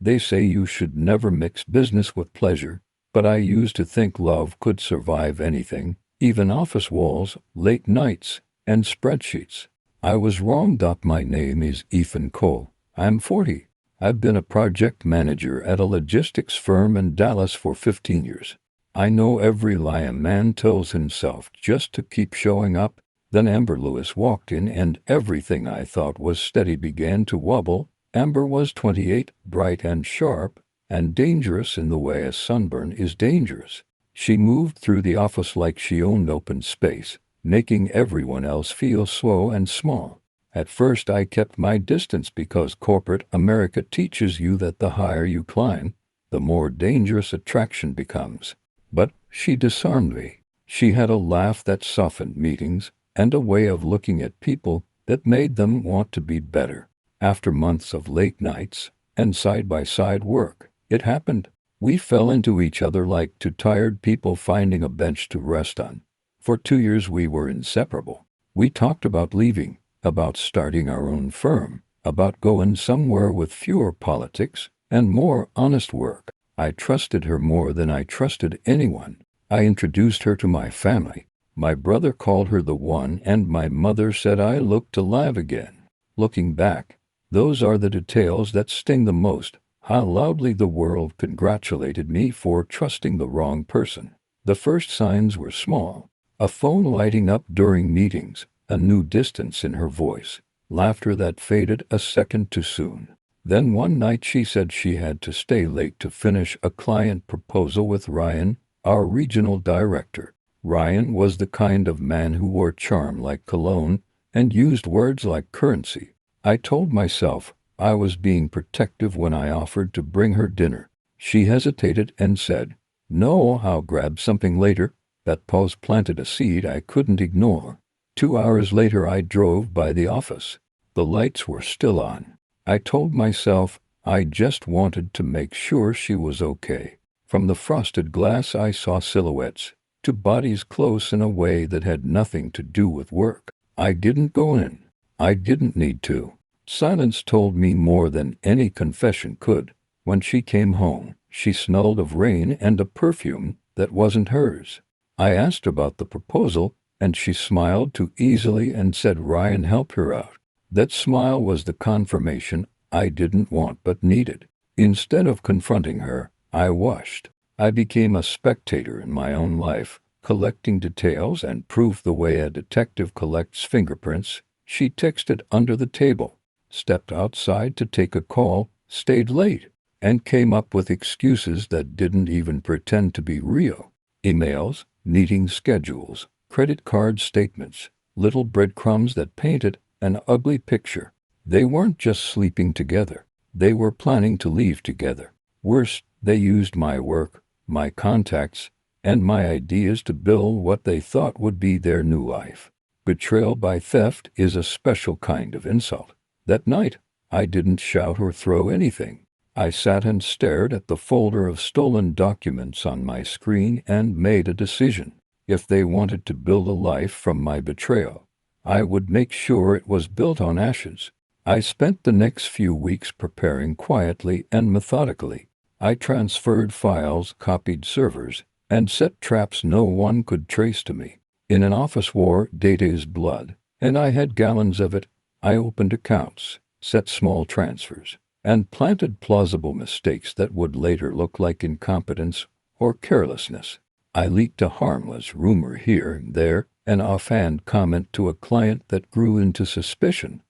They say you should never mix business with pleasure, but I used to think love could survive anything, even office walls, late nights, and spreadsheets. I was wrong. My name is Ethan Cole. I'm 40. I've been a project manager at a logistics firm in Dallas for 15 years. I know every lie a man tells himself just to keep showing up. Then Amber Lewis walked in and everything I thought was steady began to wobble. Amber was 28, bright and sharp, and dangerous in the way a sunburn is dangerous. She moved through the office like she owned open space, making everyone else feel slow and small. At first I kept my distance because corporate America teaches you that the higher you climb, the more dangerous attraction becomes. But she disarmed me. She had a laugh that softened meetings, and a way of looking at people that made them want to be better. After months of late nights and side-by-side work, it happened. We fell into each other like two tired people finding a bench to rest on. For 2 years we were inseparable. We talked about leaving, about starting our own firm, about going somewhere with fewer politics and more honest work. I trusted her more than I trusted anyone. I introduced her to my family. My brother called her the one, and my mother said I looked alive again. Looking back, those are the details that sting the most. How loudly the world congratulated me for trusting the wrong person. The first signs were small. A phone lighting up during meetings, a new distance in her voice, laughter that faded a second too soon. Then one night she said she had to stay late to finish a client proposal with Ryan, our regional director. Ryan was the kind of man who wore charm like cologne and used words like currency. I told myself I was being protective when I offered to bring her dinner. She hesitated and said, "No, I'll grab something later." That pause planted a seed I couldn't ignore. 2 hours later I drove by the office. The lights were still on. I told myself I just wanted to make sure she was okay. From the frosted glass I saw silhouettes, to bodies close in a way that had nothing to do with work. I didn't go in. I didn't need to. Silence told me more than any confession could. When she came home, she smelled of rain and a perfume that wasn't hers. I asked about the proposal, and she smiled too easily and said Ryan helped her out. That smile was the confirmation I didn't want but needed. Instead of confronting her, I watched. I became a spectator in my own life, collecting details and proof the way a detective collects fingerprints. She texted under the table, stepped outside to take a call, stayed late, and came up with excuses that didn't even pretend to be real. Emails, meeting schedules, credit card statements, little breadcrumbs that painted an ugly picture. They weren't just sleeping together. They were planning to leave together. Worse, they used my work, my contacts, and my ideas to build what they thought would be their new life. Betrayal by theft is a special kind of insult. That night, I didn't shout or throw anything. I sat and stared at the folder of stolen documents on my screen and made a decision. If they wanted to build a life from my betrayal, I would make sure it was built on ashes. I spent the next few weeks preparing quietly and methodically. I transferred files, copied servers, and set traps no one could trace to me. In an office war, data is blood, and I had gallons of it. I opened accounts, set small transfers, and planted plausible mistakes that would later look like incompetence or carelessness. I leaked a harmless rumor here and there, an offhand comment to a client that grew into suspicion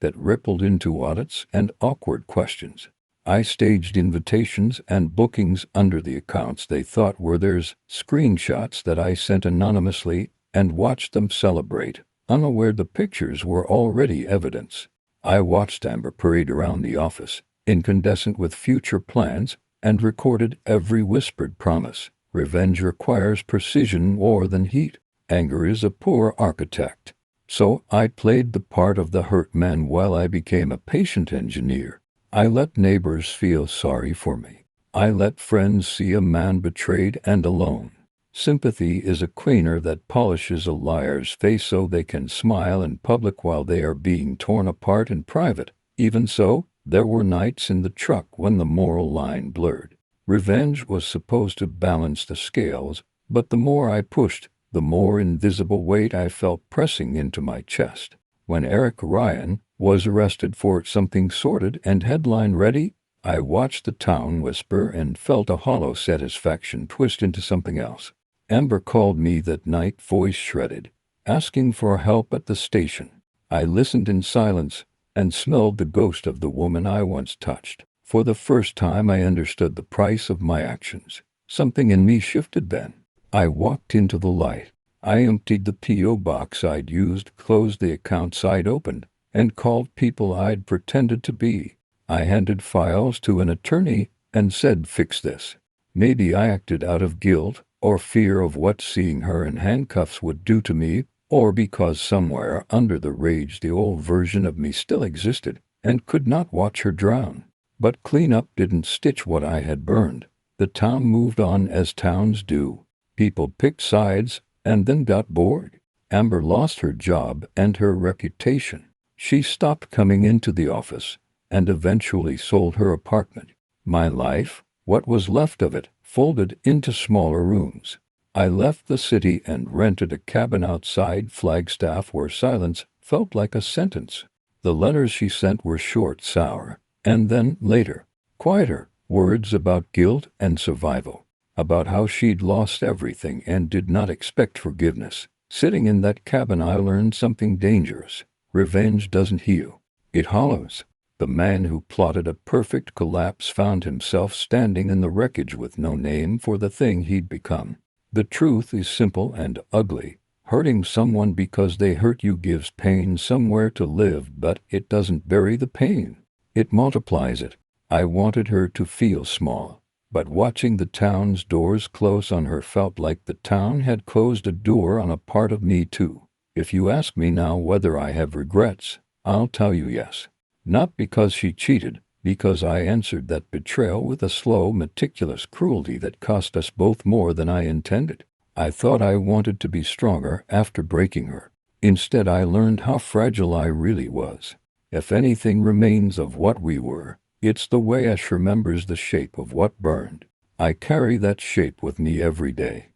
that rippled into audits and awkward questions. I staged invitations and bookings under the accounts they thought were theirs, screenshots that I sent anonymously, and watched them celebrate, unaware the pictures were already evidence. I watched Amber parade around the office, incandescent with future plans, and recorded every whispered promise. Revenge requires precision more than heat. Anger is a poor architect. So I played the part of the hurt man while I became a patient engineer. I let neighbors feel sorry for me. I let friends see a man betrayed and alone. Sympathy is a cleaner that polishes a liar's face so they can smile in public while they are being torn apart in private. Even so, There were nights in the truck when the moral line blurred. Revenge was supposed to balance the scales, but the more I pushed, the more invisible weight I felt pressing into my chest. When Eric Ryan was arrested for something sordid and headline-ready, I watched the town whisper and felt a hollow satisfaction twist into something else. Amber called me that night, voice shredded, asking for help at the station. I listened in silence and smelled the ghost of the woman I once touched. For the first time I understood the price of my actions. Something in me shifted then. I walked into the light. I emptied the P.O. box I'd used, closed the accounts I'd opened, and called people I'd pretended to be. I handed files to an attorney and said, "Fix this." Maybe I acted out of guilt or fear of what seeing her in handcuffs would do to me, or because somewhere under the rage the old version of me still existed and could not watch her drown. But cleanup didn't stitch what I had burned. The town moved on as towns do. People picked sides and then got bored. Amber lost her job and her reputation. She stopped coming into the office and eventually sold her apartment. My life, what was left of it, folded into smaller rooms. I left the city and rented a cabin outside Flagstaff where silence felt like a sentence. The letters she sent were short, sour, and then, later, quieter, words about guilt and survival, about how she'd lost everything and did not expect forgiveness. Sitting in that cabin I learned something dangerous. Revenge doesn't heal. It hollows. The man who plotted a perfect collapse found himself standing in the wreckage with no name for the thing he'd become. The truth is simple and ugly. Hurting someone because they hurt you gives pain somewhere to live, but it doesn't bury the pain. It multiplies it. I wanted her to feel small, but watching the town's doors close on her felt like the town had closed a door on a part of me too. If you ask me now whether I have regrets, I'll tell you yes. Not because she cheated, because I answered that betrayal with a slow, meticulous cruelty that cost us both more than I intended. I thought I wanted to be stronger after breaking her. Instead, I learned how fragile I really was. If anything remains of what we were, it's the way Ash remembers the shape of what burned. I carry that shape with me every day.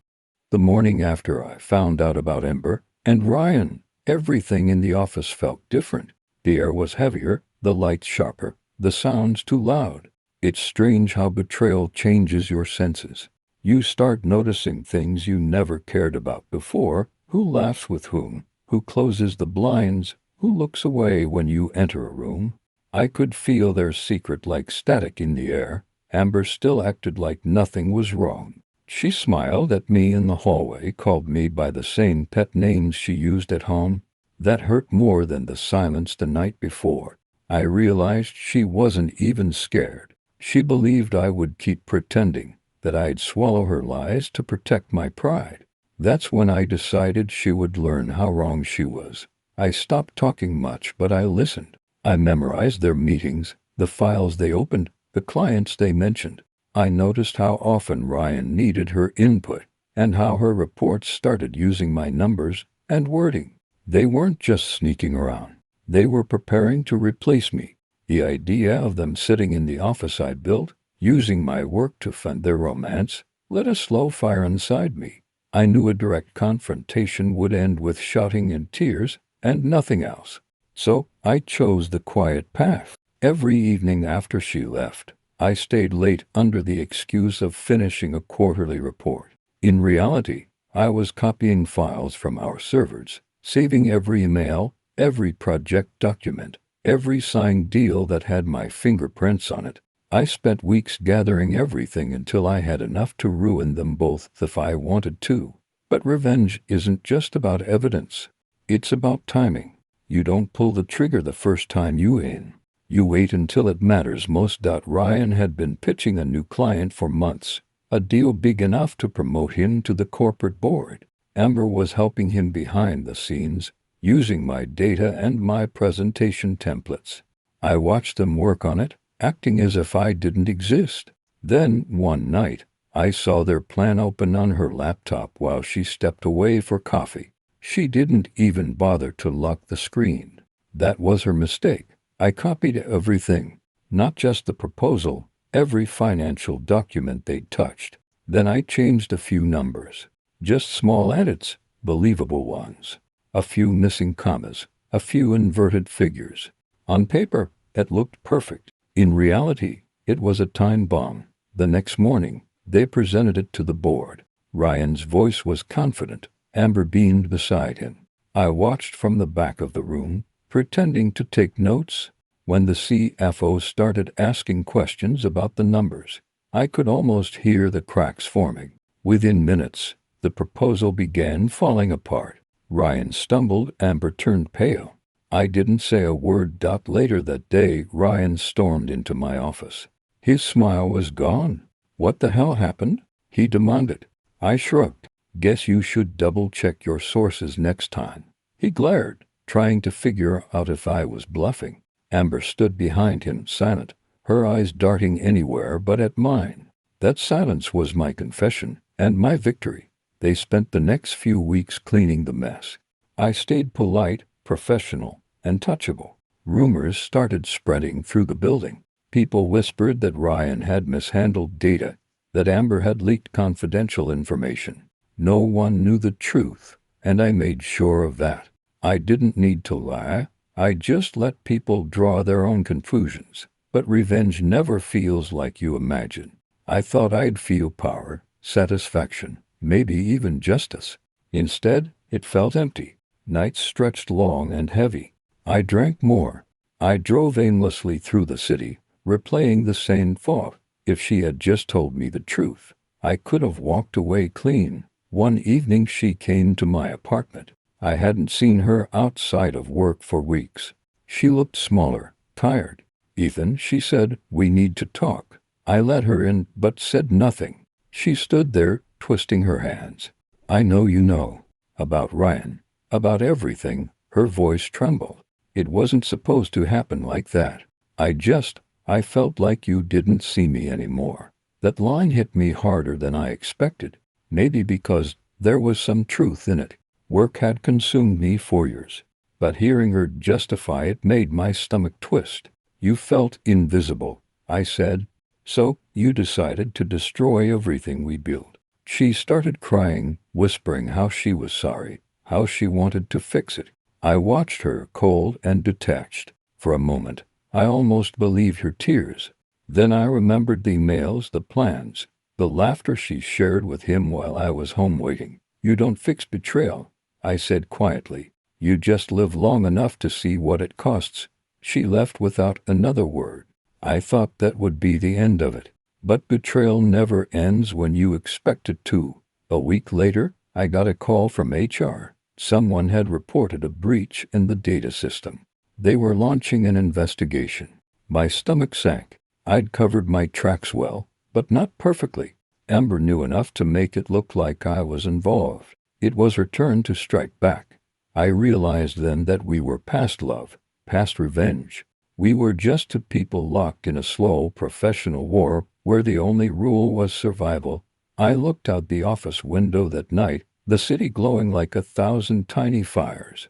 The morning after I found out about Ember and Ryan, everything in the office felt different. The air was heavier, the lights sharper, the sounds too loud. It's strange how betrayal changes your senses. You start noticing things you never cared about before: who laughs with whom, who closes the blinds, who looks away when you enter a room. I could feel their secret like static in the air. Amber still acted like nothing was wrong. She smiled at me in the hallway, called me by the same pet names she used at home. That hurt more than the silence the night before. I realized she wasn't even scared. She believed I would keep pretending, that I'd swallow her lies to protect my pride. That's when I decided she would learn how wrong she was. I stopped talking much, but I listened. I memorized their meetings, the files they opened, the clients they mentioned. I noticed how often Ryan needed her input, and how her reports started using my numbers and wording. They weren't just sneaking around. They were preparing to replace me. The idea of them sitting in the office I built, using my work to fund their romance, lit a slow fire inside me. I knew a direct confrontation would end with shouting and tears, and nothing else. So I chose the quiet path. Every evening after she left, I stayed late under the excuse of finishing a quarterly report. In reality, I was copying files from our servers, saving every email, every project document, every signed deal that had my fingerprints on it. I spent weeks gathering everything until I had enough to ruin them both if I wanted to. But revenge isn't just about evidence. It's about timing. You don't pull the trigger the first time you win. You wait until it matters most. Ryan had been pitching a new client for months, a deal big enough to promote him to the corporate board. Amber was helping him behind the scenes, using my data and my presentation templates. I watched them work on it, acting as if I didn't exist. Then, one night, I saw their plan open on her laptop while she stepped away for coffee. She didn't even bother to lock the screen. That was her mistake. I copied everything. Not just the proposal, every financial document they'd touched. Then I changed a few numbers. Just small edits, believable ones. A few missing commas, a few inverted figures. On paper, it looked perfect. In reality, it was a time bomb. The next morning, they presented it to the board. Ryan's voice was confident. Amber beamed beside him. I watched from the back of the room, pretending to take notes. When the CFO started asking questions about the numbers, I could almost hear the cracks forming. Within minutes, the proposal began falling apart. Ryan stumbled, Amber turned pale. I didn't say a word. Later that day, Ryan stormed into my office. His smile was gone. What the hell happened? He demanded. I shrugged. Guess you should double-check your sources next time. He glared, trying to figure out if I was bluffing. Amber stood behind him, silent, her eyes darting anywhere but at mine. That silence was my confession and my victory. They spent the next few weeks cleaning the mess. I stayed polite, professional, and touchable. Rumors started spreading through the building. People whispered that Ryan had mishandled data, that Amber had leaked confidential information. No one knew the truth, and I made sure of that. I didn't need to lie. I just let people draw their own conclusions. But revenge never feels like you imagine. I thought I'd feel power, satisfaction, maybe even justice. Instead, it felt empty. Nights stretched long and heavy. I drank more. I drove aimlessly through the city, replaying the same thought. If she had just told me the truth, I could have walked away clean. One evening she came to my apartment. I hadn't seen her outside of work for weeks. She looked smaller, tired. Ethan, she said, we need to talk. I let her in, but said nothing. She stood there, twisting her hands. I know you know. About Ryan. About everything. Her voice trembled. It wasn't supposed to happen like that. I felt like you didn't see me anymore. That line hit me harder than I expected. Maybe because there was some truth in it. Work had consumed me for years. But hearing her justify it made my stomach twist. You felt invisible, I said. So, you decided to destroy everything we built. She started crying, whispering how she was sorry, how she wanted to fix it. I watched her, cold and detached. For a moment, I almost believed her tears. Then I remembered the emails, the plans, the laughter she shared with him while I was home waiting. You don't fix betrayal, I said quietly. You just live long enough to see what it costs. She left without another word. I thought that would be the end of it. But betrayal never ends when you expect it to. A week later, I got a call from HR. Someone had reported a breach in the data system. They were launching an investigation. My stomach sank. I'd covered my tracks well, but not perfectly. Amber knew enough to make it look like I was involved. It was her turn to strike back. I realized then that we were past love, past revenge. We were just two people locked in a slow professional war where the only rule was survival. I looked out the office window that night, the city glowing like 1,000 tiny fires,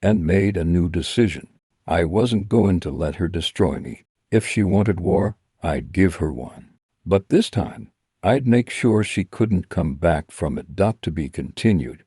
and made a new decision. I wasn't going to let her destroy me. If she wanted war, I'd give her one. But this time, I'd make sure she couldn't come back from it. To be continued.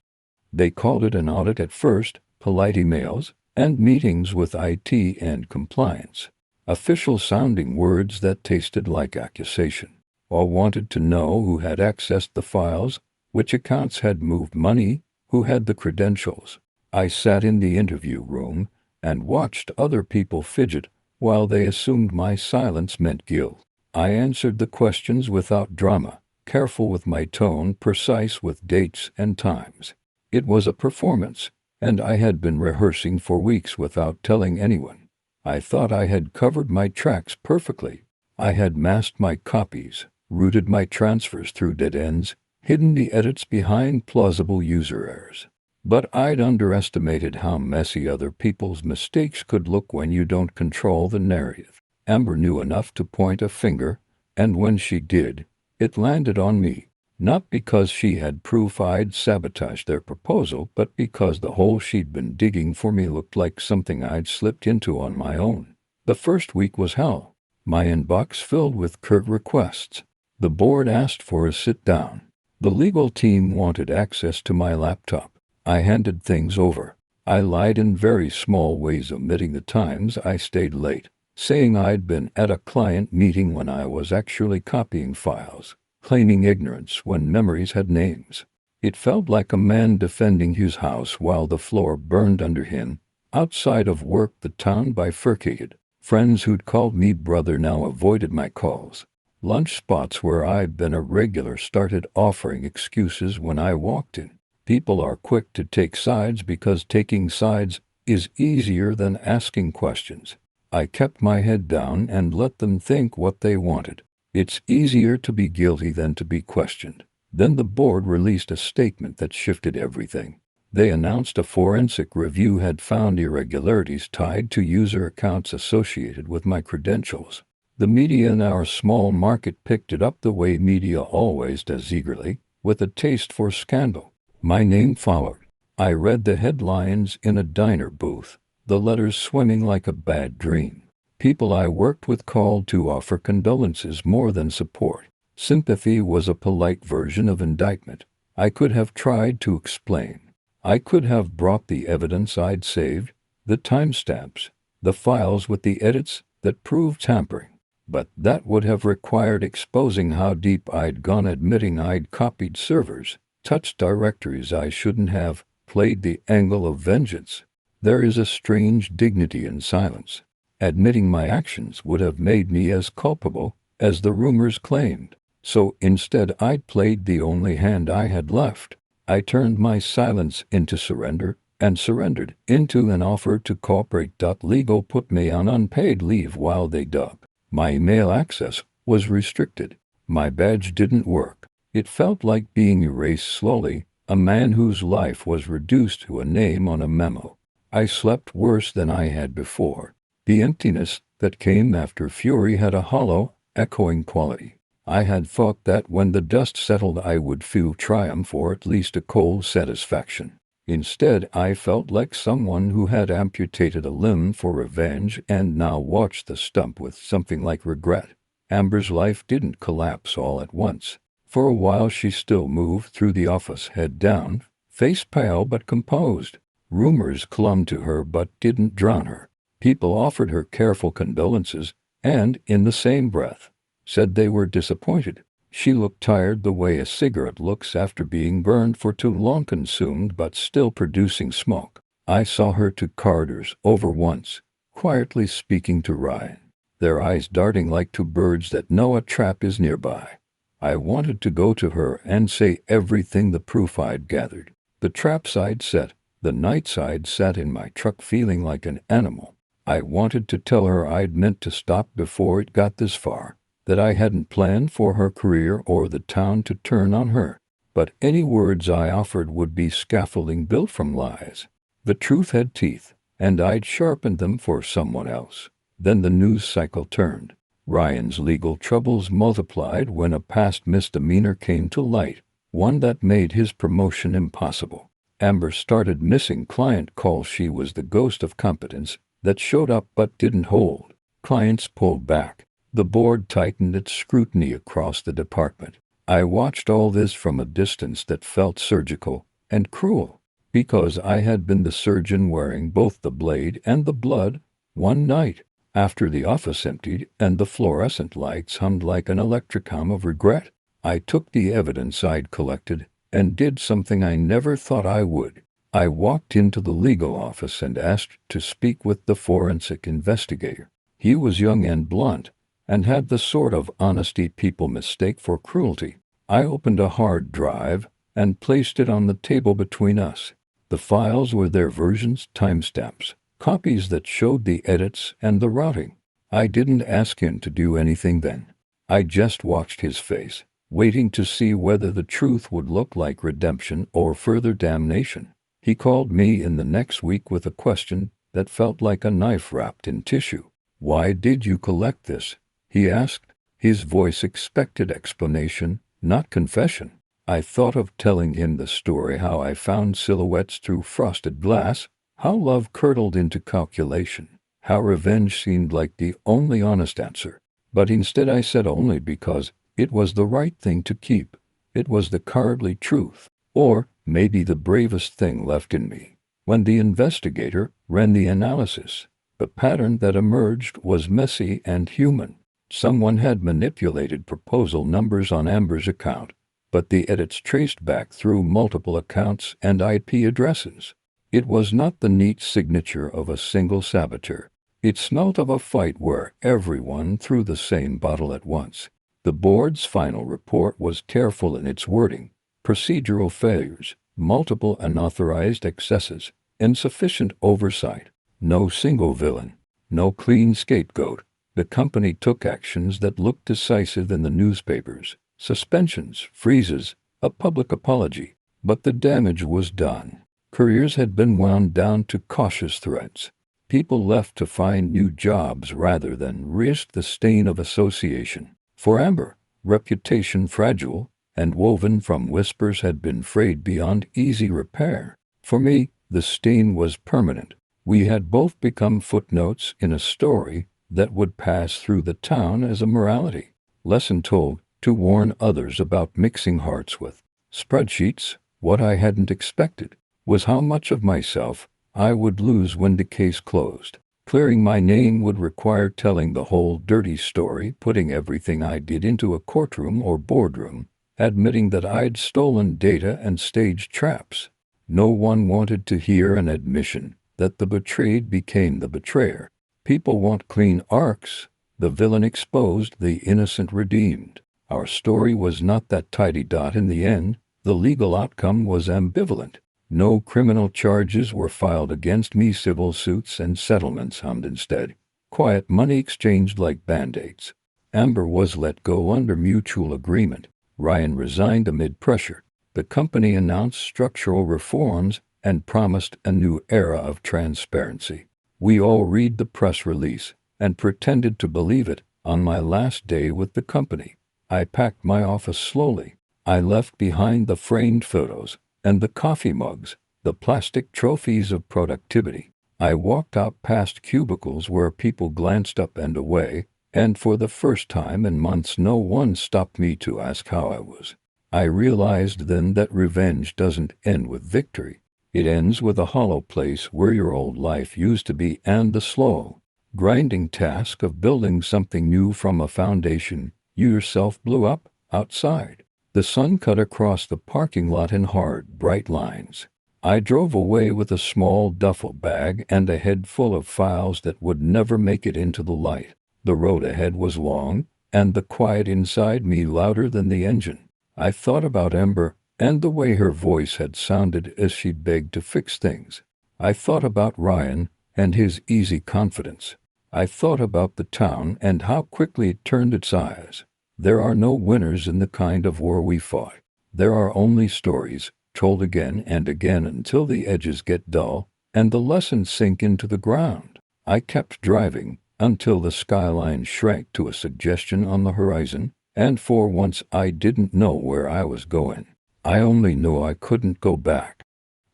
They called it an audit at first, polite emails, and meetings with IT and compliance. Official sounding words that tasted like accusation. All wanted to know who had accessed the files, which accounts had moved money, who had the credentials. I sat in the interview room and watched other people fidget while they assumed my silence meant guilt. I answered the questions without drama, careful with my tone, precise with dates and times. It was a performance, and I had been rehearsing for weeks without telling anyone. I thought I had covered my tracks perfectly. I had masked my copies, routed my transfers through dead ends, hidden the edits behind plausible user errors. But I'd underestimated how messy other people's mistakes could look when you don't control the narrative. Amber knew enough to point a finger, and when she did, it landed on me. Not because she had proof I'd sabotaged their proposal, but because the hole she'd been digging for me looked like something I'd slipped into on my own. The first week was hell. My inbox filled with curt requests. The board asked for a sit-down. The legal team wanted access to my laptop. I handed things over. I lied in very small ways, omitting the times I stayed late, saying I'd been at a client meeting when I was actually copying files, claiming ignorance when memories had names. It felt like a man defending his house while the floor burned under him. Outside of work, the town bifurcated. Friends who'd called me brother now avoided my calls. Lunch spots where I'd been a regular started offering excuses when I walked in. People are quick to take sides because taking sides is easier than asking questions. I kept my head down and let them think what they wanted. It's easier to be guilty than to be questioned. Then the board released a statement that shifted everything. They announced a forensic review had found irregularities tied to user accounts associated with my credentials. The media in our small market picked it up the way media always does, eagerly, with a taste for scandal. My name followed. I read the headlines in a diner booth, the letters swimming like a bad dream. People I worked with called to offer condolences more than support. Sympathy was a polite version of indictment. I could have tried to explain. I could have brought the evidence I'd saved, the timestamps, the files with the edits that proved tampering. But that would have required exposing how deep I'd gone, admitting I'd copied servers, touched directories I shouldn't have, played the angle of vengeance. There is a strange dignity in silence. Admitting my actions would have made me as culpable as the rumors claimed. So instead I played the only hand I had left. I turned my silence into surrender, and surrendered into an offer to cooperate. Legal put me on unpaid leave while they dug. My email access was restricted. My badge didn't work. It felt like being erased slowly, a man whose life was reduced to a name on a memo. I slept worse than I had before. The emptiness that came after fury had a hollow, echoing quality. I had thought that when the dust settled I would feel triumph or at least a cold satisfaction. Instead, I felt like someone who had amputated a limb for revenge and now watched the stump with something like regret. Amber's life didn't collapse all at once. For a while she still moved through the office, head down, face pale but composed. Rumors clung to her but didn't drown her. People offered her careful condolences and, in the same breath, said they were disappointed. She looked tired, the way a cigarette looks after being burned for too long, consumed but still producing smoke. I saw her to Carter's over once, quietly speaking to Ryan, their eyes darting like two birds that know a trap is nearby. I wanted to go to her and say everything, the proof I'd gathered, the traps I'd set, the nights I'd sat in my truck feeling like an animal. I wanted to tell her I'd meant to stop before it got this far, that I hadn't planned for her career or the town to turn on her. But any words I offered would be scaffolding built from lies. The truth had teeth, and I'd sharpened them for someone else. Then the news cycle turned. Ryan's legal troubles multiplied when a past misdemeanor came to light, one that made his promotion impossible. Amber started missing client calls. She was the ghost of competence that showed up but didn't hold. Clients pulled back. The board tightened its scrutiny across the department. I watched all this from a distance that felt surgical and cruel, because I had been the surgeon wearing both the blade and the blood. One night, after the office emptied and the fluorescent lights hummed like an electric hum of regret, I took the evidence I'd collected and did something I never thought I would. I walked into the legal office and asked to speak with the forensic investigator. He was young and blunt, and had the sort of honesty people mistake for cruelty. I opened a hard drive and placed it on the table between us. The files were their versions, timestamps, copies that showed the edits and the routing. I didn't ask him to do anything then. I just watched his face, waiting to see whether the truth would look like redemption or further damnation. He called me in the next week with a question that felt like a knife wrapped in tissue. "Why did you collect this?" he asked. His voice expected explanation, not confession. I thought of telling him the story, how I found silhouettes through frosted glass, how love curdled into calculation, how revenge seemed like the only honest answer. But instead I said only because it was the right thing to keep. It was the cowardly truth, or maybe the bravest thing left in me. When the investigator ran the analysis, the pattern that emerged was messy and human. Someone had manipulated proposal numbers on Amber's account, but the edits traced back through multiple accounts and IP addresses. It was not the neat signature of a single saboteur. It smelt of a fight where everyone threw the same bottle at once. The board's final report was careful in its wording: procedural failures, multiple unauthorized excesses, insufficient oversight, no single villain, no clean scapegoat. The company took actions that looked decisive in the newspapers: suspensions, freezes, a public apology. But the damage was done. Careers had been wound down to cautious threats. People left to find new jobs rather than risk the stain of association. For Amber, reputation fragile and woven from whispers had been frayed beyond easy repair. For me, the stain was permanent. We had both become footnotes in a story that would pass through the town as a morality lesson told to warn others about mixing hearts with spreadsheets. What I hadn't expected was how much of myself I would lose when the case closed. Clearing my name would require telling the whole dirty story, putting everything I did into a courtroom or boardroom, admitting that I'd stolen data and staged traps. No one wanted to hear an admission that the betrayed became the betrayer. People want clean arcs, the villain exposed, the innocent redeemed. Our story was not that tidy dot in the end. The legal outcome was ambivalent. No criminal charges were filed against me. Civil suits and settlements hummed instead. Quiet money exchanged like band-aids. Amber was let go under mutual agreement. Ryan resigned amid pressure. The company announced structural reforms and promised a new era of transparency. We all read the press release and pretended to believe it. On my last day with the company, I packed my office slowly. I left behind the framed photos and the coffee mugs, the plastic trophies of productivity. I walked out past cubicles where people glanced up and away, and for the first time in months no one stopped me to ask how I was. I realized then that revenge doesn't end with victory. It ends with a hollow place where your old life used to be, and the slow, grinding task of building something new from a foundation you yourself blew up. Outside, the sun cut across the parking lot in hard, bright lines. I drove away with a small duffel bag and a head full of files that would never make it into the light. The road ahead was long, and the quiet inside me louder than the engine. I thought about Ember and the way her voice had sounded as she begged to fix things. I thought about Ryan and his easy confidence. I thought about the town and how quickly it turned its eyes. There are no winners in the kind of war we fought. There are only stories, told again and again until the edges get dull and the lessons sink into the ground. I kept driving until the skyline shrank to a suggestion on the horizon, and for once I didn't know where I was going. I only knew I couldn't go back.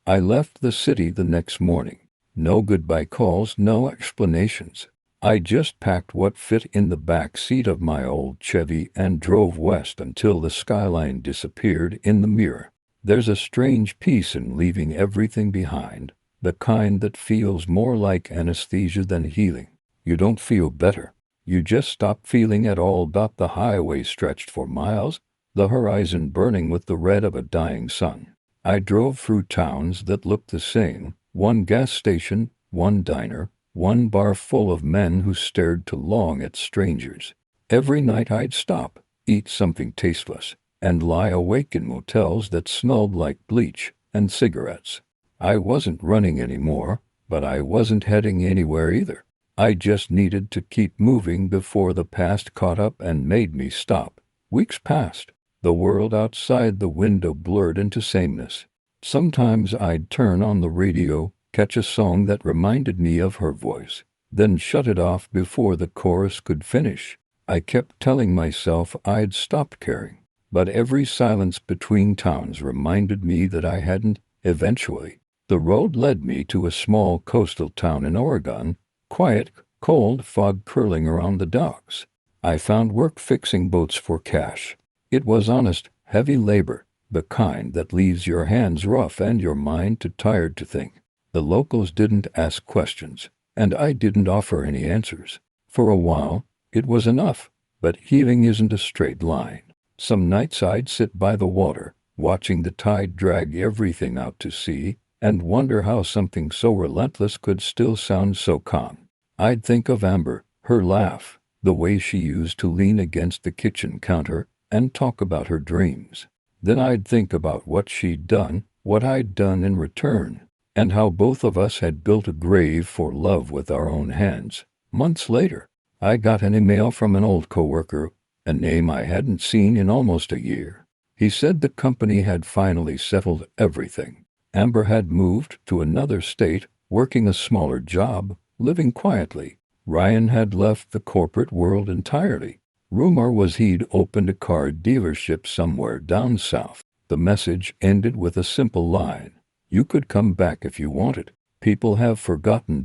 I left the city the next morning. No goodbye calls, no explanations. I just packed what fit in the back seat of my old Chevy and drove west until the skyline disappeared in the mirror. There's a strange peace in leaving everything behind, the kind that feels more like anesthesia than healing. You don't feel better. You just stop feeling at all. About the highway stretched for miles, the horizon burning with the red of a dying sun. I drove through towns that looked the same: one gas station, one diner, one bar full of men who stared too long at strangers. Every night I'd stop, eat something tasteless, and lie awake in motels that smelled like bleach and cigarettes. I wasn't running anymore, but I wasn't heading anywhere either. I just needed to keep moving before the past caught up and made me stop. Weeks passed. The world outside the window blurred into sameness. Sometimes I'd turn on the radio, catch a song that reminded me of her voice, then shut it off before the chorus could finish. I kept telling myself I'd stopped caring, but every silence between towns reminded me that I hadn't. Eventually, the road led me to a small coastal town in Oregon, quiet, cold, fog curling around the docks. I found work fixing boats for cash. It was honest, heavy labor, the kind that leaves your hands rough and your mind too tired to think. The locals didn't ask questions, and I didn't offer any answers. For a while, it was enough, but healing isn't a straight line. Some nights I'd sit by the water, watching the tide drag everything out to sea, and wonder how something so relentless could still sound so calm. I'd think of Amber, her laugh, the way she used to lean against the kitchen counter and talk about her dreams. Then I'd think about what she'd done, what I'd done in return, and how both of us had built a grave for love with our own hands. Months later, I got an email from an old coworker, a name I hadn't seen in almost a year. He said the company had finally settled everything. Amber had moved to another state, working a smaller job, living quietly. Ryan had left the corporate world entirely. Rumor was he'd opened a car dealership somewhere down south. The message ended with a simple line: "You could come back if you wanted. People have forgotten."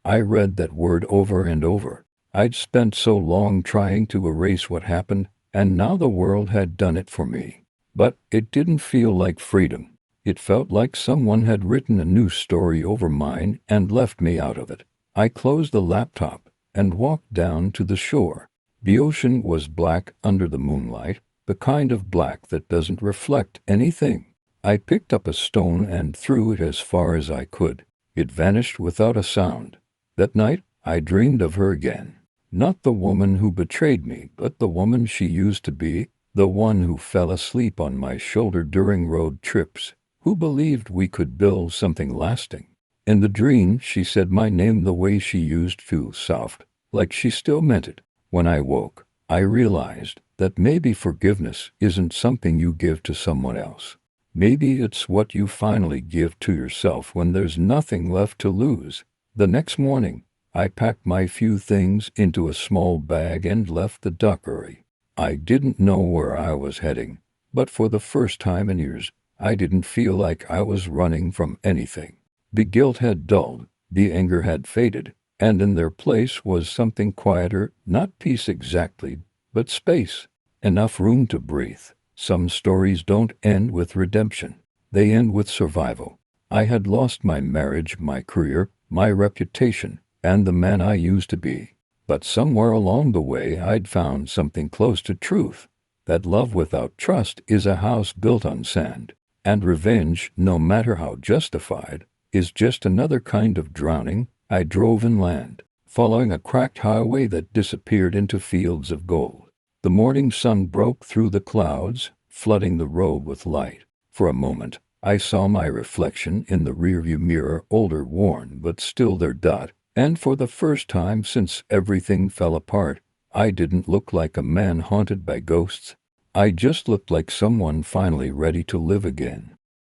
I read that word over and over. I'd spent so long trying to erase what happened, and now the world had done it for me. But it didn't feel like freedom. It felt like someone had written a new story over mine and left me out of it. I closed the laptop and walked down to the shore. The ocean was black under the moonlight, the kind of black that doesn't reflect anything. I picked up a stone and threw it as far as I could. It vanished without a sound. That night, I dreamed of her again. Not the woman who betrayed me, but the woman she used to be, the one who fell asleep on my shoulder during road trips, who believed we could build something lasting. In the dream, she said my name the way she used to, soft, like she still meant it. When I woke, I realized that maybe forgiveness isn't something you give to someone else. Maybe it's what you finally give to yourself when there's nothing left to lose. The next morning, I packed my few things into a small bag and left the dockery. I didn't know where I was heading, but for the first time in years, I didn't feel like I was running from anything. The guilt had dulled, the anger had faded, and in their place was something quieter, not peace exactly, but space. Enough room to breathe. Some stories don't end with redemption. They end with survival. I had lost my marriage, my career, my reputation, and the man I used to be. But somewhere along the way I'd found something close to truth. That love without trust is a house built on sand. And revenge, no matter how justified, is just another kind of drowning. I drove inland, following a cracked highway that disappeared into fields of gold. The morning sun broke through the clouds, flooding the road with light. For a moment, I saw my reflection in the rearview mirror, older, worn, but still there. And for the first time since everything fell apart, I didn't look like a man haunted by ghosts. I just looked like someone finally ready to live again.